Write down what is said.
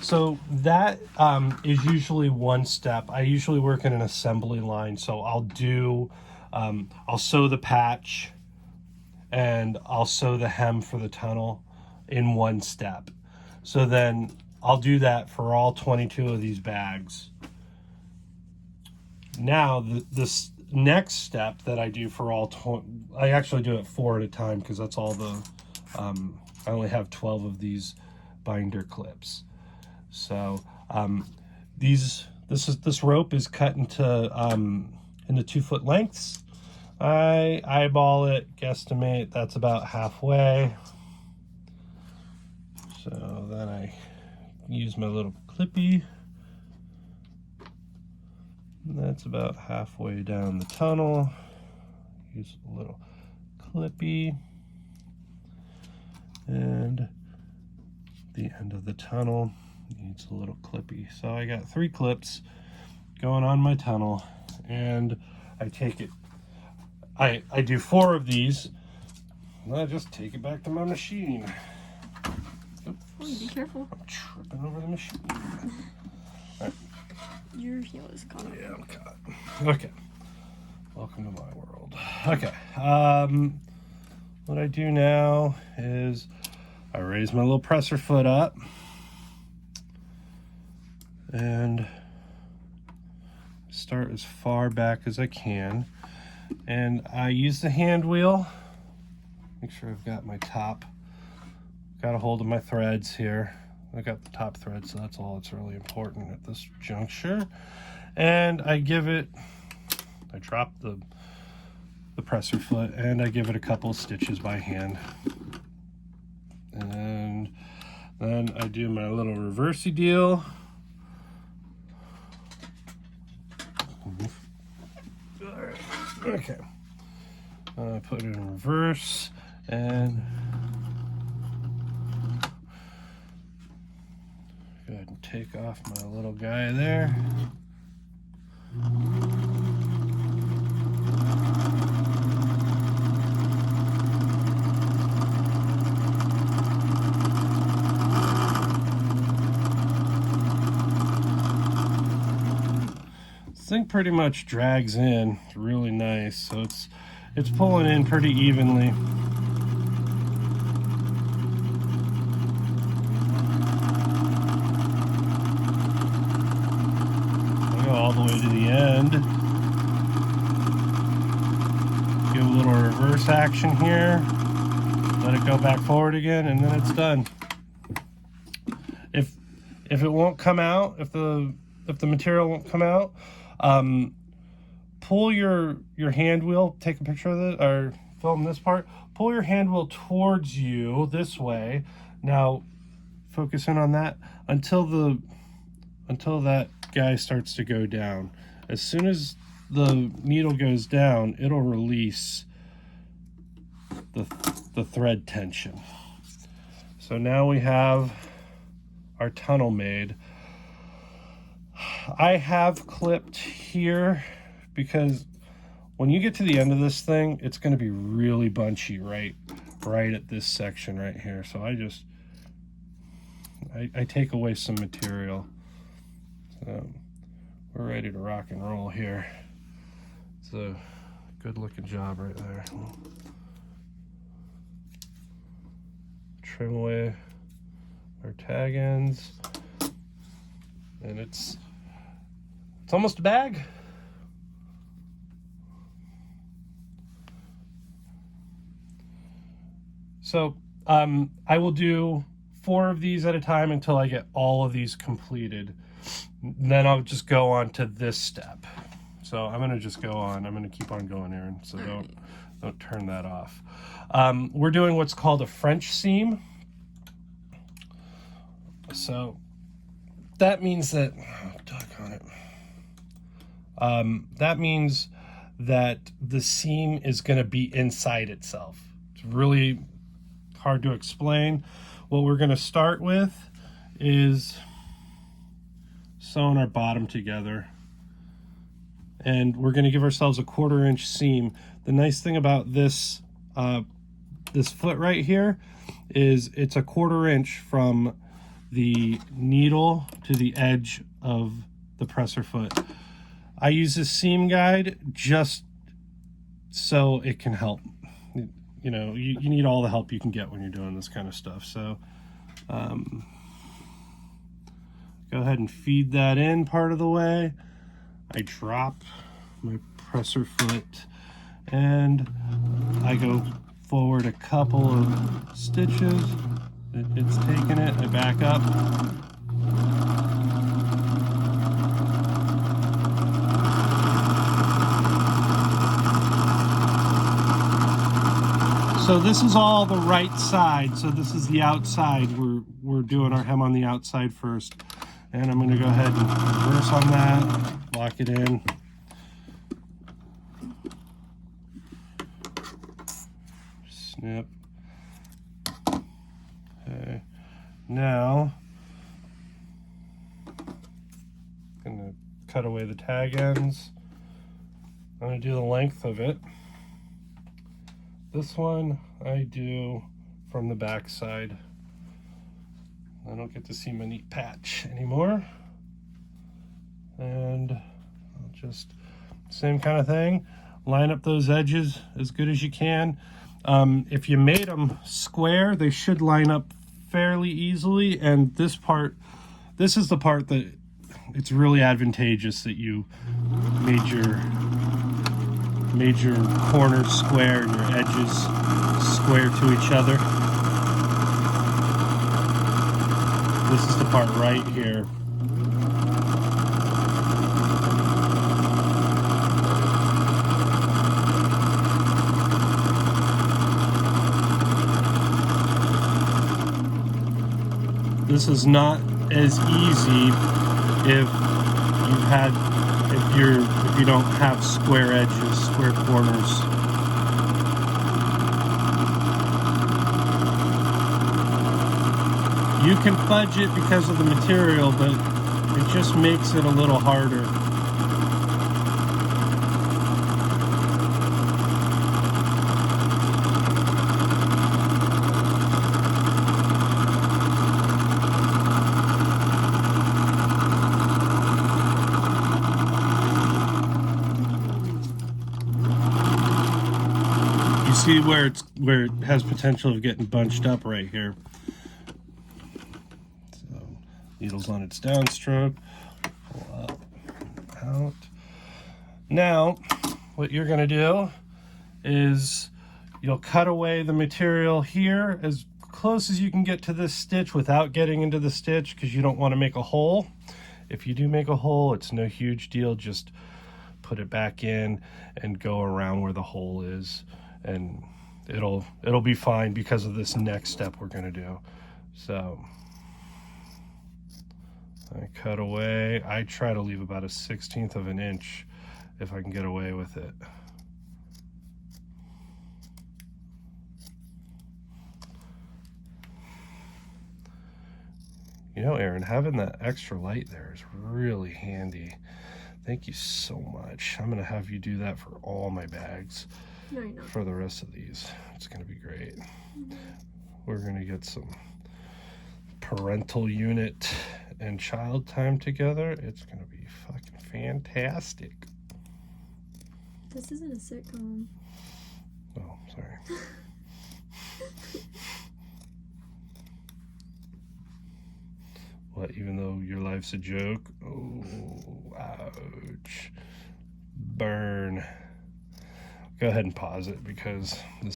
So that is usually one step. I usually work in an assembly line, so I'll sew the patch and I'll sew the hem for the tunnel in one step. So then I'll do that for all 22 of these bags. Now this next step that I do for all I actually do it 4 at a time because that's all the I only have 12 of these binder clips. So this rope is cut into 2-foot lengths. I eyeball it, guesstimate that's about halfway. So then I use my little clippy. And that's about halfway down the tunnel. Use a little clippy. And the end of the tunnel needs a little clippy. So I got 3 clips going on my tunnel, and I take it. I do 4 of these, and I just take it back to my machine. Oops. Oh, be careful. I'm tripping over the machine. All right. Your heel is caught. Yeah, I'm caught. Okay. Welcome to my world. Okay. What I do now is I raise my little presser foot up and start as far back as I can. And I use the hand wheel. Make sure I've got my top. Got a hold of my threads here. I got the top thread, so that's all that's really important at this juncture. And I drop the presser foot and I give it a couple of stitches by hand. And then I do my little reversey deal. Okay. Put it in reverse and go ahead and take off my little guy there. This thing pretty much drags in. It's really nice. So it's pulling in pretty evenly. I go all the way to the end. Give a little reverse action here. Let it go back forward again, and then it's done. If it won't come out, if the material won't come out, pull your hand wheel, take a picture of it or film this part, pull your hand wheel towards you this way. Now focus in on that until that guy starts to go down. As soon as the needle goes down, it'll release the thread tension. So now we have our tunnel made. I have clipped here because when you get to the end of this thing, it's going to be really bunchy right at this section right here. So I take away some material. So we're ready to rock and roll here. It's a good looking job right there. Trim away our tag ends, and it's almost a bag. So I will do 4 of these at a time until I get all of these completed. Then I'll just go on to this step. So I'm gonna just go on. I'm gonna keep on going, Aaron. So don't turn that off. We're doing what's called a French seam. So that means that that means that the seam is going to be inside itself. It's really hard to explain. What we're going to start with is sewing our bottom together, and we're going to give ourselves a 1/4 inch seam. The nice thing about this this foot right here is it's a 1/4 inch from the needle to the edge of the presser foot. I use this seam guide just so it can help. You know, you need all the help you can get when you're doing this kind of stuff. So go ahead and feed that in part of the way. I drop my presser foot and I go forward a couple of stitches. It's taking it, I back up. So this is all the right side. So this is the outside. We're doing our hem on the outside first. And I'm gonna go ahead and reverse on that, lock it in. Snip. Okay. Now, I'm gonna cut away the tag ends. I'm gonna do the length of it. This one I do from the back side. I don't get to see my neat patch anymore. And I'll just, same kind of thing, line up those edges as good as you can. If you made them square, they should line up fairly easily. And this part, this is the part that it's really advantageous that you made your corners square and your edges square to each other. This is the part right here. This is not as easy if you don't have square edges, square corners. You can fudge it because of the material, but it just makes it a little harder. You see where it has potential of getting bunched up right here. So needle's on its downstroke. Pull up, out. Now, what you're gonna do is you'll cut away the material here as close as you can get to this stitch without getting into the stitch, because you don't want to make a hole. If you do make a hole, it's no huge deal. Just put it back in and go around where the hole is, and it'll be fine because of this next step we're going to do. So I cut away. I try to leave about 1/16 of an inch if I can get away with it. You know, Aaron, having that extra light there is really handy. Thank you so much. I'm gonna have you do that for all my bags. No, you're not. For the rest of these. It's gonna be great. We're gonna get some parental unit and child time together. It's gonna be fucking fantastic. This isn't a sitcom. Oh, sorry. What, even though your life's a joke? Oh, ouch. Burn. Go ahead and pause it because this